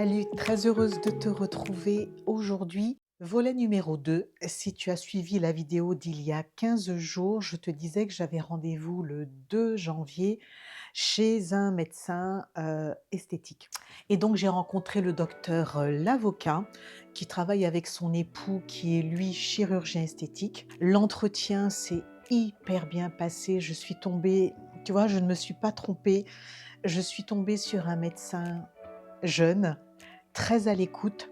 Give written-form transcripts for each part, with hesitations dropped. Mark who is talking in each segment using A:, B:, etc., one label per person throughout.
A: Salut, très heureuse de te retrouver aujourd'hui. Volet numéro 2. Si tu as suivi la vidéo d'il y a 15 jours, je te disais que j'avais rendez-vous le 2 janvier chez un médecin esthétique. Et donc j'ai rencontré le docteur Lavocat qui travaille avec son époux qui est lui chirurgien esthétique. L'entretien s'est hyper bien passé. Je suis tombée, tu vois, je ne me suis pas trompée. Je suis tombée sur un médecin jeune, très à l'écoute,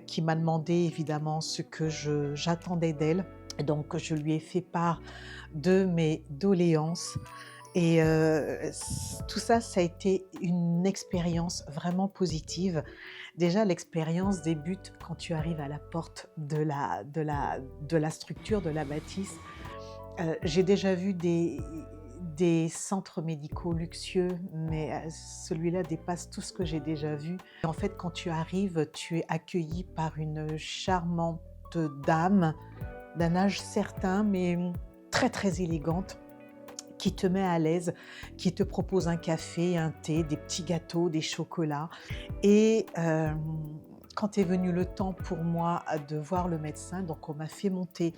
A: qui m'a demandé évidemment ce que j'attendais d'elle. Donc je lui ai fait part de mes doléances et tout ça, ça a été une expérience vraiment positive. Déjà, l'expérience débute quand tu arrives à la porte de la structure, de la bâtisse. J'ai déjà vu des centres médicaux luxueux, mais celui-là dépasse tout ce que j'ai déjà vu. En fait, quand tu arrives, tu es accueilli par une charmante dame d'un âge certain, mais très, très élégante, qui te met à l'aise, qui te propose un café, un thé, des petits gâteaux, des chocolats. Et quand est venu le temps pour moi de voir le médecin, donc on m'a fait monter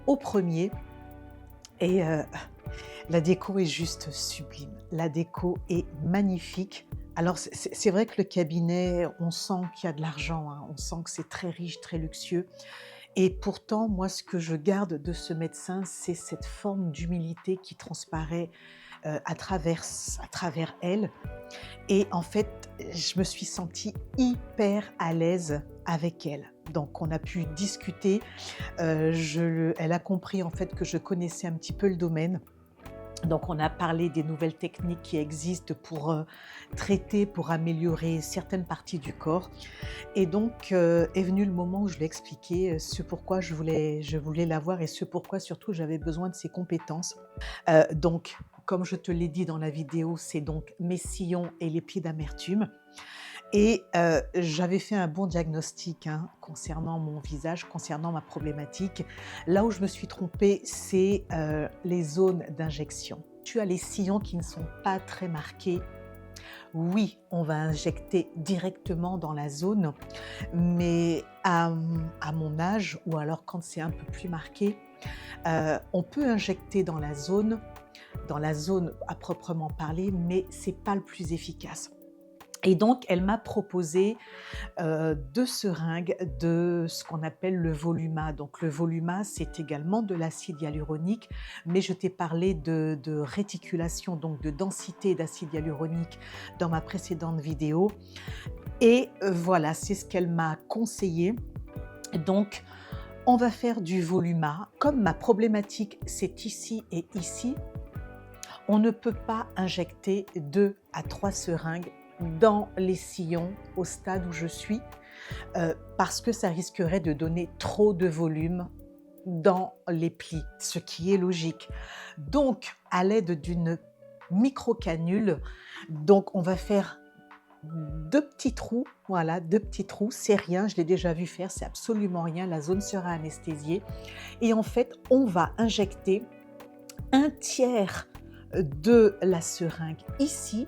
A: au premier et la déco est juste sublime. La déco est magnifique. Alors c'est vrai que le cabinet, on sent qu'il y a de l'argent, hein, on sent que c'est très riche, très luxueux et pourtant, moi, ce que je garde de ce médecin, c'est cette forme d'humilité qui transparaît, à travers elle et en fait, je me suis sentie hyper à l'aise avec elle. Donc on a pu discuter, elle a compris en fait que je connaissais un petit peu le domaine. Donc on a parlé des nouvelles techniques qui existent pour, traiter, pour améliorer certaines parties du corps et donc est venu le moment où je lui ai expliqué, ce pourquoi je voulais la voir et ce pourquoi surtout j'avais besoin de ses compétences. Donc comme je te l'ai dit dans la vidéo, c'est donc mes sillons et les plis d'amertume et j'avais fait un bon diagnostic, hein, concernant mon visage, concernant ma problématique. Là où je me suis trompée, c'est, les zones d'injection. Tu as les sillons qui ne sont pas très marqués. Oui, on va injecter directement dans la zone, mais à mon âge ou alors quand c'est un peu plus marqué, on peut injecter dans la zone à proprement parler, mais c'est pas le plus efficace. Et donc, elle m'a proposé 2 seringues de ce qu'on appelle le Voluma. Donc le Voluma, c'est également de l'acide hyaluronique, mais je t'ai parlé de réticulation, donc de densité d'acide hyaluronique dans ma précédente vidéo et voilà, c'est ce qu'elle m'a conseillé. Donc on va faire du Voluma. Comme ma problématique, c'est ici et ici, on ne peut pas injecter 2 à 3 seringues dans les sillons au stade où je suis, parce que ça risquerait de donner trop de volume dans les plis, ce qui est logique. Donc, à l'aide d'une micro-canule, donc on va faire 2 petits trous, voilà, 2 petits trous, c'est rien, je l'ai déjà vu faire, c'est absolument rien, la zone sera anesthésiée et en fait, on va injecter 1/3 de la seringue ici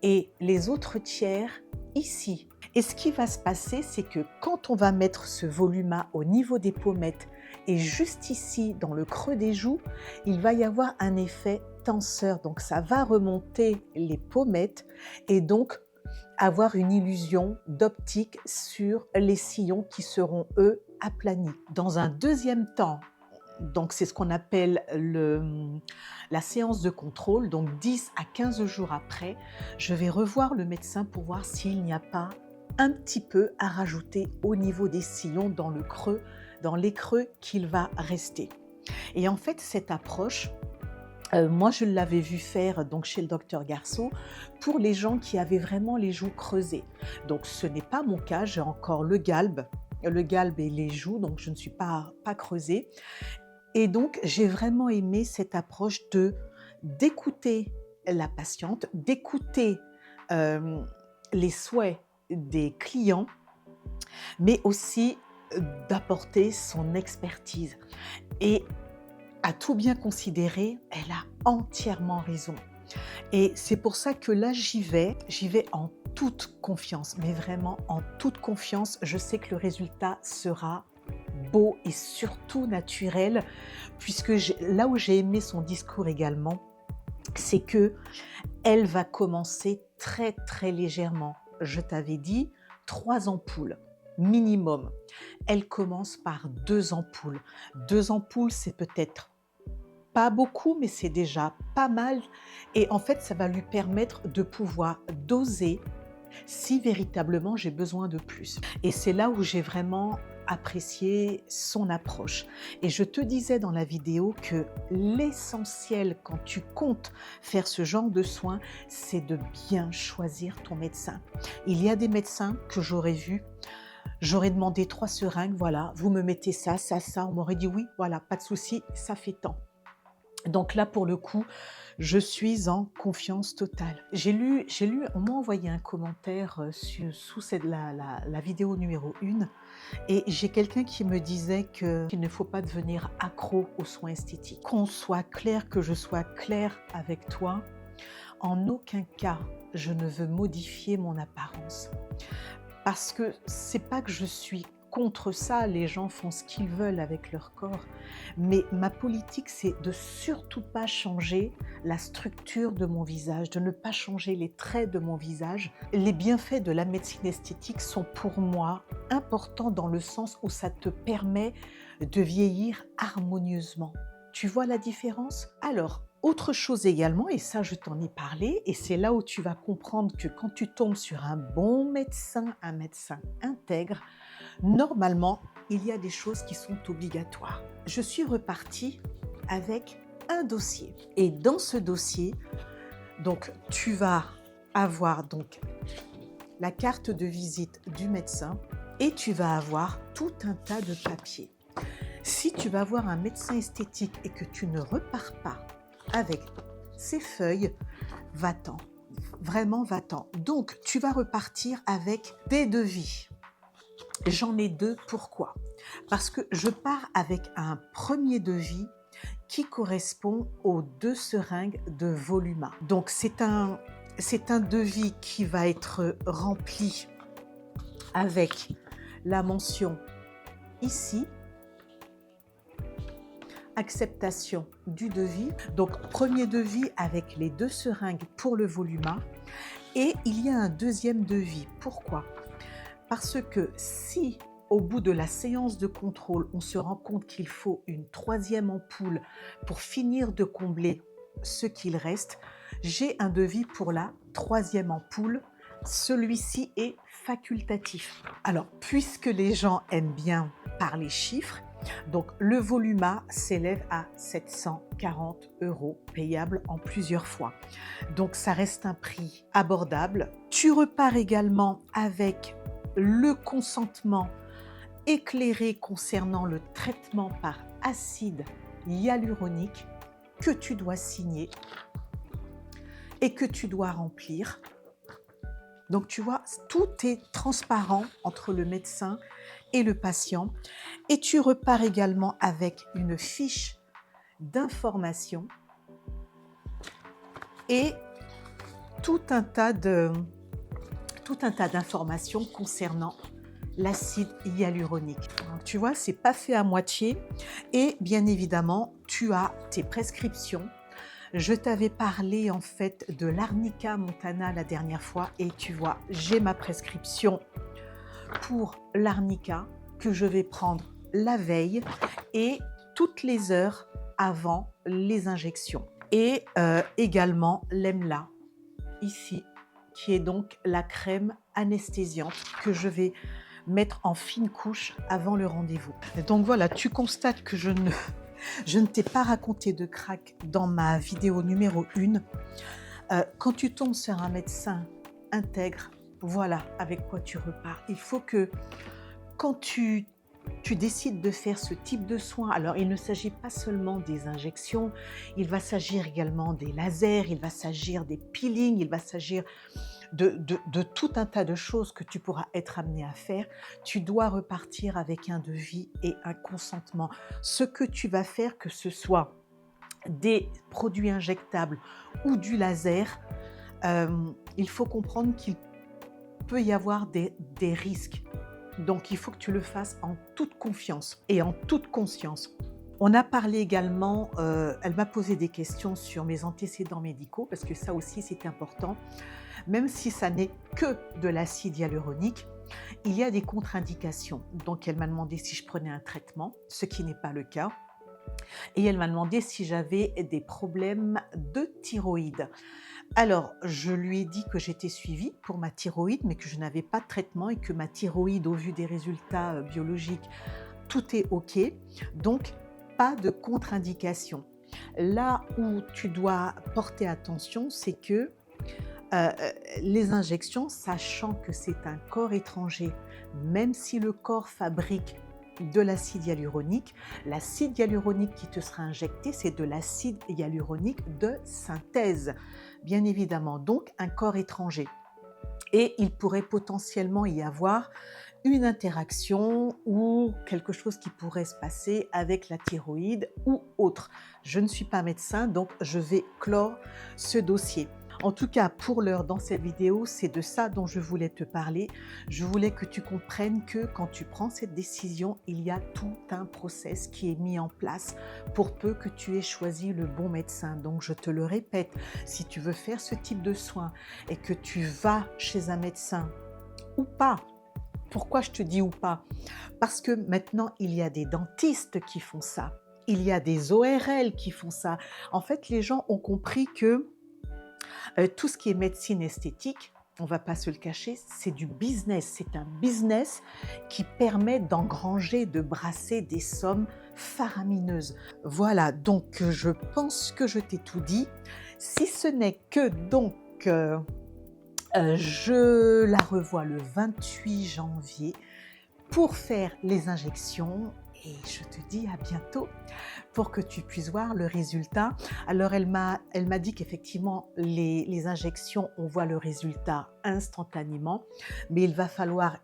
A: et les autres tiers ici. Et ce qui va se passer, c'est que quand on va mettre ce Voluma au niveau des pommettes et juste ici, dans le creux des joues, il va y avoir un effet tenseur. Donc ça va remonter les pommettes et donc avoir une illusion d'optique sur les sillons qui seront, eux, aplanis. Dans un deuxième temps, donc c'est ce qu'on appelle la séance de contrôle, donc 10 à 15 jours après, je vais revoir le médecin pour voir s'il n'y a pas un petit peu à rajouter au niveau des sillons dans les creux qu'il va rester. Et en fait, cette approche, moi je l'avais vu faire donc chez le docteur Garceau pour les gens qui avaient vraiment les joues creusées. Donc ce n'est pas mon cas, j'ai encore le galbe et les joues, donc je ne suis pas creusée. Et donc, j'ai vraiment aimé cette approche d'écouter la patiente, d'écouter les souhaits des clients, mais aussi d'apporter son expertise. Et à tout bien considérer, elle a entièrement raison. Et c'est pour ça que là, j'y vais en toute confiance, mais vraiment en toute confiance. Je sais que le résultat sera beau et surtout naturel, puisque là où j'ai aimé son discours également, c'est que elle va commencer très très légèrement. Je t'avais dit 3 ampoules minimum. Elle commence par 2 ampoules. 2 ampoules, c'est peut-être pas beaucoup, mais c'est déjà pas mal. Et en fait, ça va lui permettre de pouvoir doser si véritablement j'ai besoin de plus. Et c'est là où j'ai vraiment apprécié son approche. Et je te disais dans la vidéo que l'essentiel quand tu comptes faire ce genre de soins, c'est de bien choisir ton médecin. Il y a des médecins que j'aurais vus, j'aurais demandé 3 seringues, voilà, vous me mettez ça, ça, ça, on m'aurait dit oui, voilà, pas de souci, ça fait tant. Donc là, pour le coup, je suis en confiance totale. On m'a envoyé un commentaire sous la vidéo numéro 1 et j'ai quelqu'un qui me disait qu'il ne faut pas devenir accro aux soins esthétiques. Qu'on soit clair, que je sois claire avec toi, en aucun cas, je ne veux modifier mon apparence. Parce que c'est pas que je suis contre ça, les gens font ce qu'ils veulent avec leur corps. Mais ma politique, c'est de surtout pas changer la structure de mon visage, de ne pas changer les traits de mon visage. Les bienfaits de la médecine esthétique sont pour moi importants dans le sens où ça te permet de vieillir harmonieusement. Tu vois la différence? Alors, autre chose également, et ça je t'en ai parlé, et c'est là où tu vas comprendre que quand tu tombes sur un bon médecin, un médecin intègre, normalement, il y a des choses qui sont obligatoires. Je suis repartie avec un dossier. Et dans ce dossier, donc, tu vas avoir donc, la carte de visite du médecin et tu vas avoir tout un tas de papiers. Si tu vas voir un médecin esthétique et que tu ne repars pas avec ces feuilles, va-t'en. Vraiment, va-t'en. Donc, tu vas repartir avec des devis. J'en ai 2. Pourquoi? Parce que je pars avec un premier devis qui correspond aux 2 seringues de Voluma. Donc, c'est un devis qui va être rempli avec la mention ici, acceptation du devis. Donc, premier devis avec les 2 seringues pour le Voluma. Et il y a un deuxième devis. Pourquoi? Parce que si, au bout de la séance de contrôle, on se rend compte qu'il faut une 3e ampoule pour finir de combler ce qu'il reste, j'ai un devis pour la 3e ampoule. Celui-ci est facultatif. Alors, puisque les gens aiment bien parler chiffres, donc le Voluma s'élève à 740 € payable en plusieurs fois. Donc ça reste un prix abordable. Tu repars également avec le consentement éclairé concernant le traitement par acide hyaluronique que tu dois signer et que tu dois remplir. Donc tu vois, tout est transparent entre le médecin et le patient. Et tu repars également avec une fiche d'information et tout un tas d'informations concernant l'acide hyaluronique. Donc, tu vois, c'est pas fait à moitié. Et bien évidemment, tu as tes prescriptions. Je t'avais parlé en fait de l'Arnica Montana la dernière fois et tu vois, j'ai ma prescription pour l'Arnica que je vais prendre la veille et toutes les heures avant les injections. Et également l'Emla, ici, qui est donc la crème anesthésiante que je vais mettre en fine couche avant le rendez-vous. Donc voilà, tu constates que je ne t'ai pas raconté de crack dans ma vidéo numéro 1. Quand tu tombes sur un médecin intègre, voilà avec quoi tu repars. Il faut que quand tu décides de faire ce type de soins, alors il ne s'agit pas seulement des injections, il va s'agir également des lasers, il va s'agir des peelings, il va s'agir de tout un tas de choses que tu pourras être amené à faire. Tu dois repartir avec un devis et un consentement. Ce que tu vas faire, que ce soit des produits injectables ou du laser, il faut comprendre qu'il peut y avoir des risques. Donc il faut que tu le fasses en toute confiance et en toute conscience. On a parlé également, elle m'a posé des questions sur mes antécédents médicaux parce que ça aussi c'est important. Même si ça n'est que de l'acide hyaluronique, il y a des contre-indications. Donc elle m'a demandé si je prenais un traitement, ce qui n'est pas le cas. Et elle m'a demandé si j'avais des problèmes de thyroïde. Alors, je lui ai dit que j'étais suivie pour ma thyroïde, mais que je n'avais pas de traitement et que ma thyroïde, au vu des résultats biologiques, tout est OK. Donc, pas de contre-indication. Là où tu dois porter attention, c'est que les injections, sachant que c'est un corps étranger, même si le corps fabrique de l'acide hyaluronique qui te sera injecté, c'est de l'acide hyaluronique de synthèse, bien évidemment, donc un corps étranger. Et il pourrait potentiellement y avoir une interaction ou quelque chose qui pourrait se passer avec la thyroïde ou autre. Je ne suis pas médecin, donc je vais clore ce dossier. En tout cas, pour l'heure, dans cette vidéo, c'est de ça dont je voulais te parler. Je voulais que tu comprennes que quand tu prends cette décision, il y a tout un process qui est mis en place pour peu que tu aies choisi le bon médecin. Donc, je te le répète, si tu veux faire ce type de soins et que tu vas chez un médecin ou pas, pourquoi je te dis ou pas? Parce que maintenant, il y a des dentistes qui font ça. Il y a des ORL qui font ça. En fait, les gens ont compris que tout ce qui est médecine esthétique, on ne va pas se le cacher, c'est du business. C'est un business qui permet d'engranger, de brasser des sommes faramineuses. Voilà, donc je pense que je t'ai tout dit. Si ce n'est que donc je la revois le 28 janvier pour faire les injections et je te dis à bientôt pour que tu puisses voir le résultat. Alors elle m'a dit qu'effectivement les injections, on voit le résultat instantanément, mais il va falloir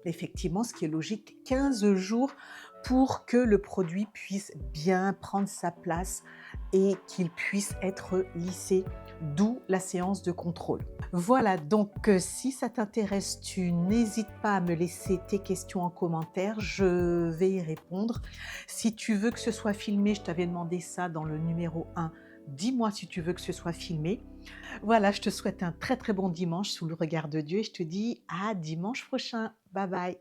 A: effectivement, ce qui est logique, 15 jours pour que le produit puisse bien prendre sa place et qu'il puisse être lissé, d'où la séance de contrôle. Voilà, donc si ça t'intéresse, tu n'hésites pas à me laisser tes questions en commentaire, je vais y répondre. Si tu veux que ce soit filmé, je t'avais demandé ça dans le numéro 1, dis-moi si tu veux que ce soit filmé. Voilà, je te souhaite un très très bon dimanche sous le regard de Dieu et je te dis à dimanche prochain. Bye bye.